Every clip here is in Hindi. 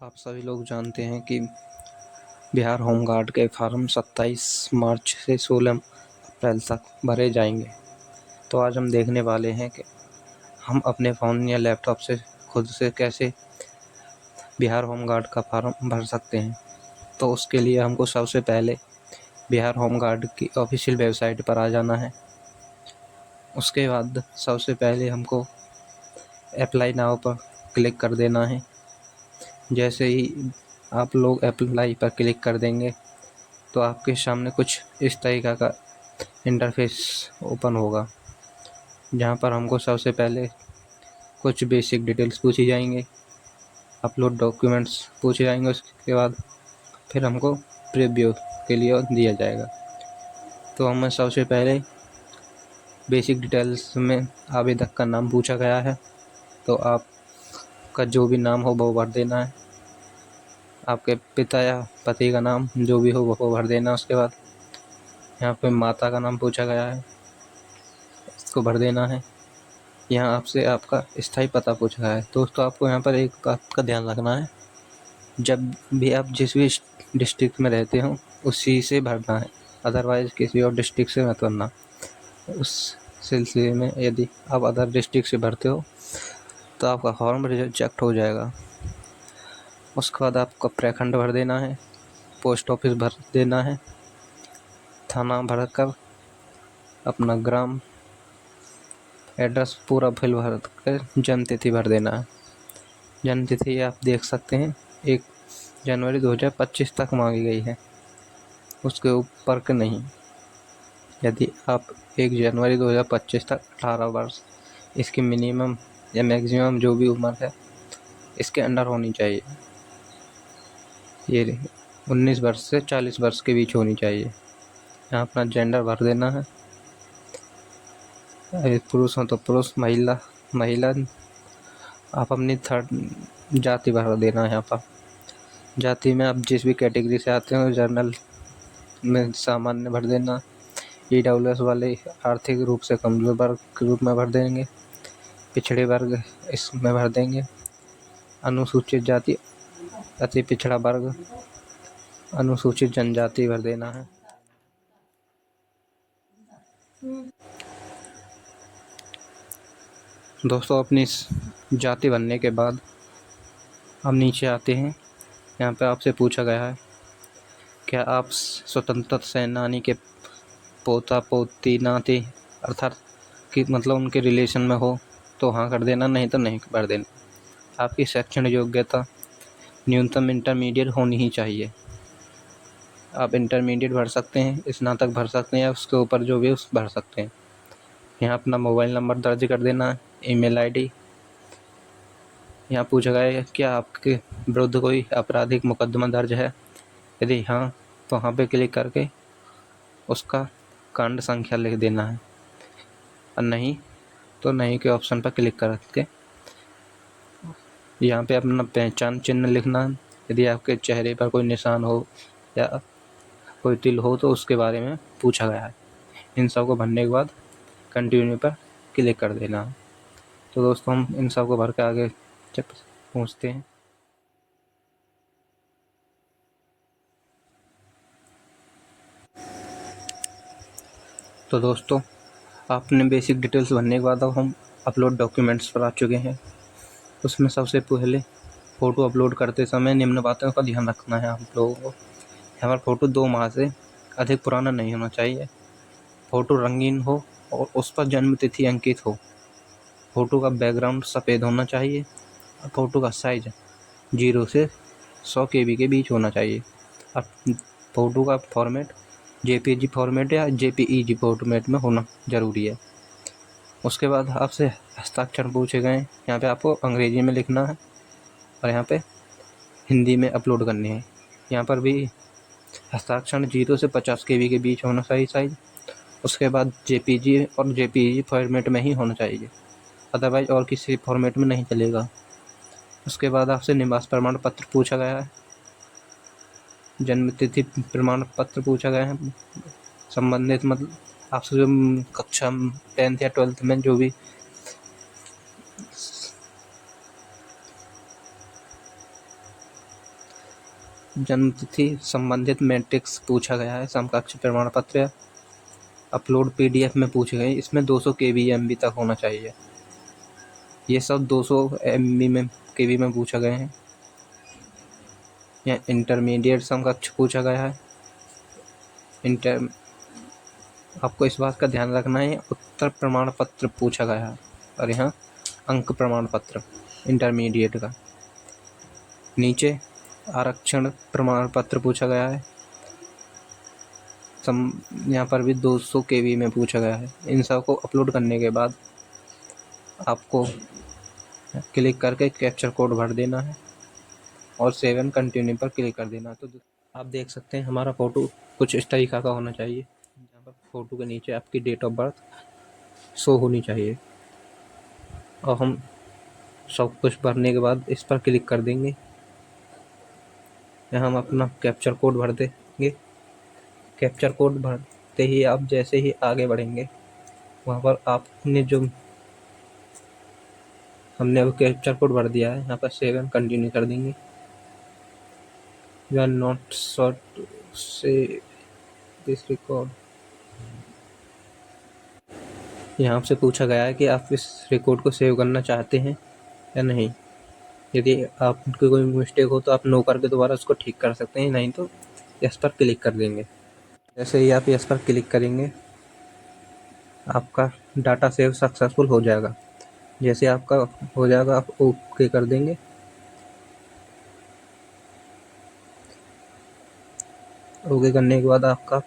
आप सभी लोग जानते हैं कि बिहार होमगार्ड के फॉर्म 27 मार्च से 16 अप्रैल तक भरे जाएंगे। तो आज हम देखने वाले हैं कि हम अपने फ़ोन या लैपटॉप से खुद से कैसे बिहार होमगार्ड का फॉर्म भर सकते हैं। तो उसके लिए हमको सबसे पहले बिहार होमगार्ड की ऑफिशियल वेबसाइट पर आ जाना है। उसके बाद सबसे पहले हमको अप्लाई नाउ पर क्लिक कर देना है। जैसे ही आप लोग अप्लाई पर क्लिक कर देंगे तो आपके सामने कुछ इस तरीक़ा का इंटरफेस ओपन होगा, जहाँ पर हमको सबसे पहले कुछ बेसिक डिटेल्स पूछी जाएंगे, अपलोड डॉक्यूमेंट्स पूछे जाएंगे। उसके बाद फिर हमको प्रीव्यू के लिए दिया जाएगा। तो हमें सबसे पहले बेसिक डिटेल्स में आवेदक का नाम पूछा गया है, तो आपका जो भी नाम हो वो भर देना है। आपके पिता या पति का नाम जो भी हो वो भर देना। उसके बाद यहाँ पे माता का नाम पूछा गया है, इसको भर देना है। यहाँ आपसे आपका स्थायी पता पूछा गया है। दोस्तों, आपको यहाँ पर एक बात का ध्यान रखना है, जब भी आप जिस भी डिस्ट्रिक्ट में रहते हो उसी से भरना है, अदरवाइज़ किसी और डिस्ट्रिक्ट से मत भरना। उस सिलसिले में यदि आप अदर डिस्ट्रिक्ट से भरते हो तो आपका फॉर्म रिजेक्ट हो जाएगा। उसके बाद आपका प्रखंड भर देना है, पोस्ट ऑफिस भर देना है, थाना भर कर अपना ग्राम एड्रेस पूरा फिल भर कर जन्म तिथि भर देना है। जन्म तिथि आप देख सकते हैं 1 जनवरी 2025 तक मांगी गई है, उसके ऊपर के नहीं। यदि आप 1 जनवरी 2025 तक 18 वर्ष इसकी मिनिमम या मैक्सिमम जो भी उम्र है इसके अंडर होनी चाहिए। ये 19 वर्ष से 40 वर्ष के बीच होनी चाहिए। यहाँ अपना जेंडर भर देना है, पुरुष हो तो पुरुष, महिला आप अपनी थर्ड जाति भर देना है। यहाँ पर जाति में आप जिस भी कैटेगरी से आते हो जनरल में सामान्य भर देना। EWS वाले आर्थिक रूप से कमजोर वर्ग के रूप में भर देंगे, पिछड़े वर्ग इसमें भर देंगे, अनुसूचित जाति, अति पिछड़ा वर्ग, अनुसूचित जनजाति भर देना है। दोस्तों, अपनी जाति भरने के बाद हम नीचे आते हैं। यहाँ पे आपसे पूछा गया है क्या आप स्वतंत्रता सेनानी के पोता पोती नाती अर्थात कि मतलब उनके रिलेशन में हो तो हाँ कर देना, नहीं तो नहीं भर देना। आपकी शैक्षणिक योग्यता न्यूनतम इंटरमीडिएट होनी ही चाहिए। आप इंटरमीडिएट भर सकते हैं, स्नातक भर सकते हैं, या उसके ऊपर जो भी उस भर सकते हैं। यहाँ अपना मोबाइल नंबर दर्ज कर देना है, ईमेल आईडी। यहाँ पूछा गया है क्या आपके विरुद्ध कोई आपराधिक मुकदमा दर्ज है, यदि हाँ तो वहाँ पे क्लिक करके उसका कांड संख्या लिख देना है, और नहीं तो नहीं के ऑप्शन पर क्लिक करके यहाँ पे अपना पहचान चिन्ह लिखना है। यदि आपके चेहरे पर कोई निशान हो या कोई तिल हो तो उसके बारे में पूछा गया है। इन सब को भरने के बाद कंटिन्यू पर क्लिक कर देना है। तो दोस्तों, हम इन सब को भर के आगे पहुँचते हैं। तो दोस्तों, आपने बेसिक डिटेल्स भरने के बाद अब हम अपलोड डॉक्यूमेंट्स पर आ चुके हैं। उसमें सबसे पहले फ़ोटो अपलोड करते समय निम्न बातों का ध्यान रखना है आप लोगों को। यहाँ पर फ़ोटो 2 माह से अधिक पुराना नहीं होना चाहिए, फ़ोटो रंगीन हो और उस पर जन्म तिथि अंकित हो, फ़ोटो का बैकग्राउंड सफ़ेद होना चाहिए और फ़ोटो का साइज़ 0 से 100 KB के बीच होना चाहिए। अब फ़ोटो का फॉर्मेट JPG फॉर्मेट या JPEG फॉर्मेट में होना ज़रूरी है। उसके बाद आपसे हस्ताक्षर पूछे गए हैं। यहाँ पे आपको अंग्रेजी में लिखना है और यहाँ पे हिंदी में अपलोड करने हैं। यहाँ पर भी हस्ताक्षर 0 से 50 KB के बीच होना चाहिए साइज। उसके बाद JPG और JPEG फॉर्मेट में ही होना चाहिए, अदरवाइज और किसी फॉर्मेट में नहीं चलेगा। उसके बाद आपसे निवास प्रमाण पत्र पूछा गया है, जन्म तिथि प्रमाण पत्र पूछा गया है, संबंधित मतलब आपसे जो कक्षा 10th या 12th में जो भी जन्म तिथि, संबंधित मैट्रिक्स पूछा गया है, समकक्ष प्रमाण पत्र, अपलोड PDF में पूछे गए। इसमें 200 KB तक होना चाहिए। ये सब 200 KB में पूछा गए हैं। यहाँ इंटरमीडिएट समकक्ष पूछा गया है। आपको इस बात का ध्यान रखना है, उत्तर प्रमाण पत्र पूछा गया है और यहाँ अंक प्रमाण पत्र इंटरमीडिएट का। नीचे आरक्षण प्रमाण पत्र पूछा गया है। यहाँ पर भी 200 KB में पूछा गया है। इन सब को अपलोड करने के बाद आपको क्लिक करके कैप्चर कोड भर देना है और सेव एंड कंटिन्यू पर क्लिक कर देना। तो आप देख सकते हैं हमारा फ़ोटो कुछ इस तरीक़ा का होना चाहिए। यहाँ पर फ़ोटो के नीचे आपकी डेट ऑफ बर्थ शो होनी चाहिए और हम सब कुछ भरने के बाद इस पर क्लिक कर देंगे। यहाँ हम अपना कैप्चर कोड भर देंगे। कैप्चर कोड भरते ही आप जैसे ही आगे बढ़ेंगे वहाँ पर आपने जो हमने अब कैप्चर कोड भर दिया है, यहाँ पर सेव एंड कंटिन्यू कर देंगे। यू आर नॉट शॉर्ट से दिस रिकॉर्ड। यहाँ आपसे पूछा गया है कि आप इस रिकॉर्ड को सेव करना चाहते हैं या नहीं। यदि आपकी कोई मिस्टेक हो तो आप नो करके दोबारा उसको ठीक कर सकते हैं, नहीं तो यस पर क्लिक कर देंगे। जैसे ही आप यस पर क्लिक करेंगे आपका डाटा सेव सक्सेसफुल हो जाएगा। जैसे आपका हो जाएगा आप ओके कर देंगे। ओके करने के बाद आपका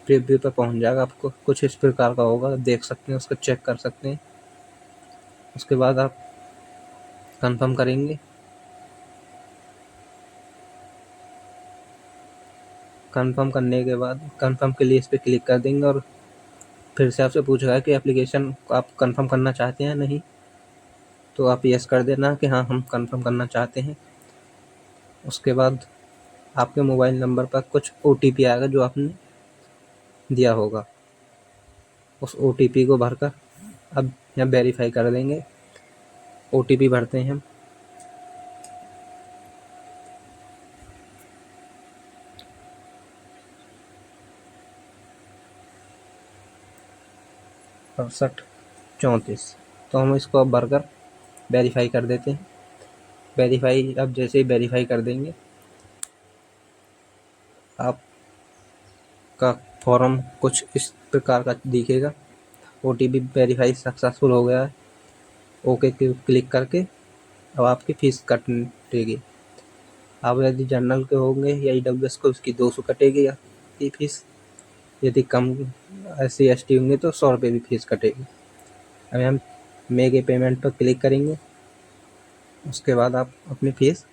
प्रीव्यू पे पहुंच जाएगा। आपको कुछ इस प्रकार का होगा, देख सकते हैं, उसको चेक कर सकते हैं। उसके बाद आप कंफर्म करेंगे। कंफर्म करने के बाद कंफर्म के लिए इस पर क्लिक कर देंगे और फिर से आपसे पूछेगा कि एप्लीकेशन को आप कंफर्म करना चाहते हैं नहीं, तो आप यस कर देना कि हाँ हम कंफर्म करना चाहते हैं। उसके बाद आपके मोबाइल नंबर पर कुछ OTP आएगा जो आपने दिया होगा। उस OTP को भरकर अब यहाँ वेरीफाई कर देंगे। OTP भरते हैं हम। अड़सठ 34। तो हम इसको अब भरकर वेरीफाई कर देते हैं। वेरीफाई अब जैसे ही वेरीफाई कर देंगे आपका फॉर्म कुछ इस प्रकार का दिखेगा। OTP वेरीफाई सक्सेसफुल हो गया है। ओके क्लिक करके अब आपकी फ़ीस कटेगी। आप यदि जनरल के होंगे या EWS को उसकी 200 कटेगी आपकी फ़ीस। यदि कम SC ST होंगे तो 100 रुपये भी फ़ीस कटेगी। अभी हम मेक ए पेमेंट पर क्लिक करेंगे। उसके बाद आप अपनी फ़ीस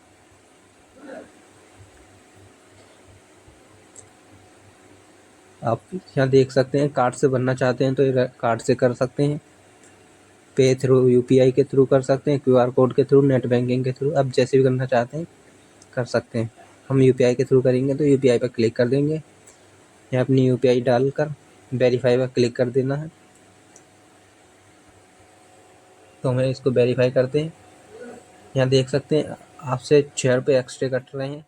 आप यहाँ देख सकते हैं। कार्ड से भरना चाहते हैं तो ये कार्ड से कर सकते हैं, पे थ्रू UPI के थ्रू कर सकते हैं, QR कोड के थ्रू, नेट बैंकिंग के थ्रू, आप जैसे भी करना चाहते हैं कर सकते हैं। हम UPI के थ्रू करेंगे तो UPI पर क्लिक कर देंगे। यहाँ अपनी UPI डालकर वेरीफाई पर क्लिक कर देना है। तो हमें इसको वेरीफाई करते हैं। यहाँ देख सकते हैं आपसे 6 रुपये एक्स्ट्रा कट रहे हैं।